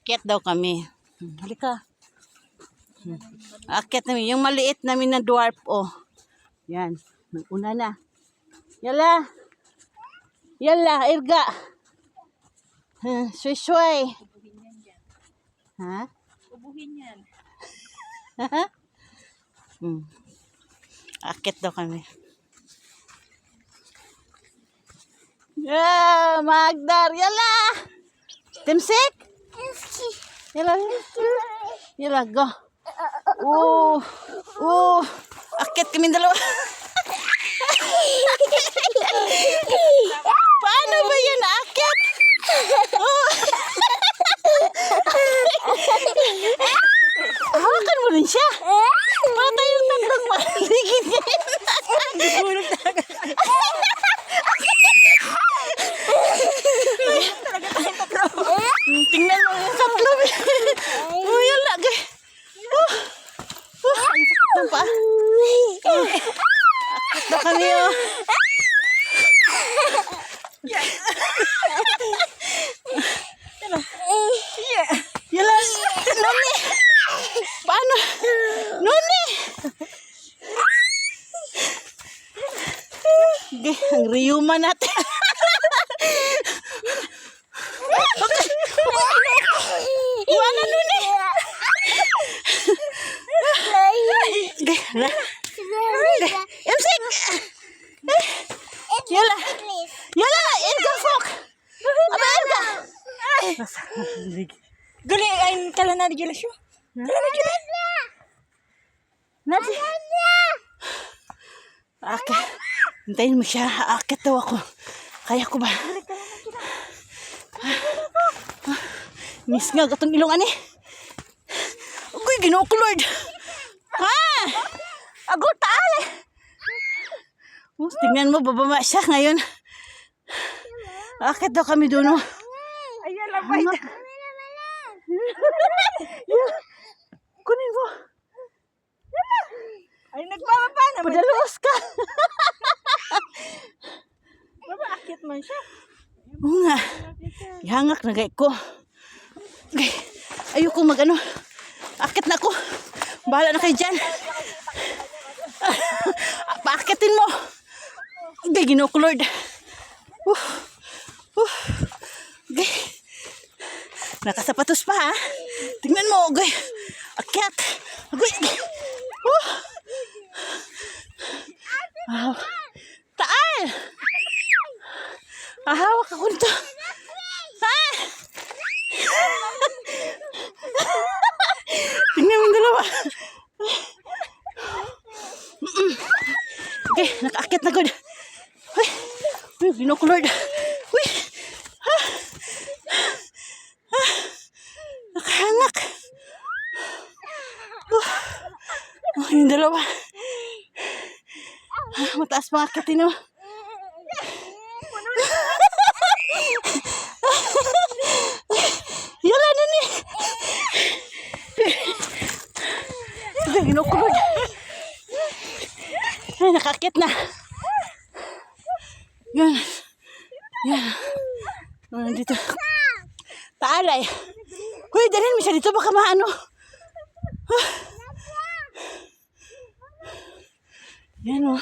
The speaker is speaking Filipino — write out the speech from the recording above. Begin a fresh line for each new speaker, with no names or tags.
Akyat daw kami. Halika. Akyat namin. Yung maliit namin na dwarf, oh. Yan. Una na. Yala. Yala, irga. Swisway. Ha?
Ubuhin yan.
Akyat daw kami. Yeah, Magdar. Yala. Timsik. Yala. Yala, go. Akyat kami dalawa. Paano ba yan akyat? Hawakan mo rin siya. Para tayong tatlong maligid ngayon.
Gulog talaga.
Tingnan mo yung tatlo. Yan lagi. Ang sakit ng paa. Akit na kami, oh. Yala, Noni. Paano? Noni. Ang riyuma natin. Iwana, Noni. Emsik. Yala. Yala, Elga Fok. Apa Elga?
Gali, ay kala na di jelas yun. Kala na jelas.
Nati. Akit. Hintayin mo siya. Akit daw ako. Kaya ko ba? Miss nga, gatong ilong ani. Agoy, Ginoo ko, Lord. Ha? Ago, taal eh. Tingnan mo, bababa siya ngayon. Akit daw kami doon, oh.
Ayan, labay.
Kunin mo.
Ay, nagbababa naman.
Padalos ka.
Baba, akit man siya.
Oo nga. Ihangak na gay ko. Okay. Ayoko mag-ano. Akit na ako. Bahala na kayo dyan. Paakitin mo. Okay, Ginoo ko, Lord. Okay. Nakasapatos pa, ha? Tingnan mo, okay. Akyat. Okay. Taal. Ahawak ako nito. Ha? Tingnan mo yung dalawa. Okay, nakaakyat na good. Uy, Ginoo ko, Lord. Uy. Nakahangak. Yung dalawa. Mataas pang akyatin, oh. Yala, Nini. Ay, Ginoo ko, Lord. Ay, nakakit na. Yan. Yan. Dito. Taalay. Uy, dalhin mo siya dito. Baka maano. Yan, oh.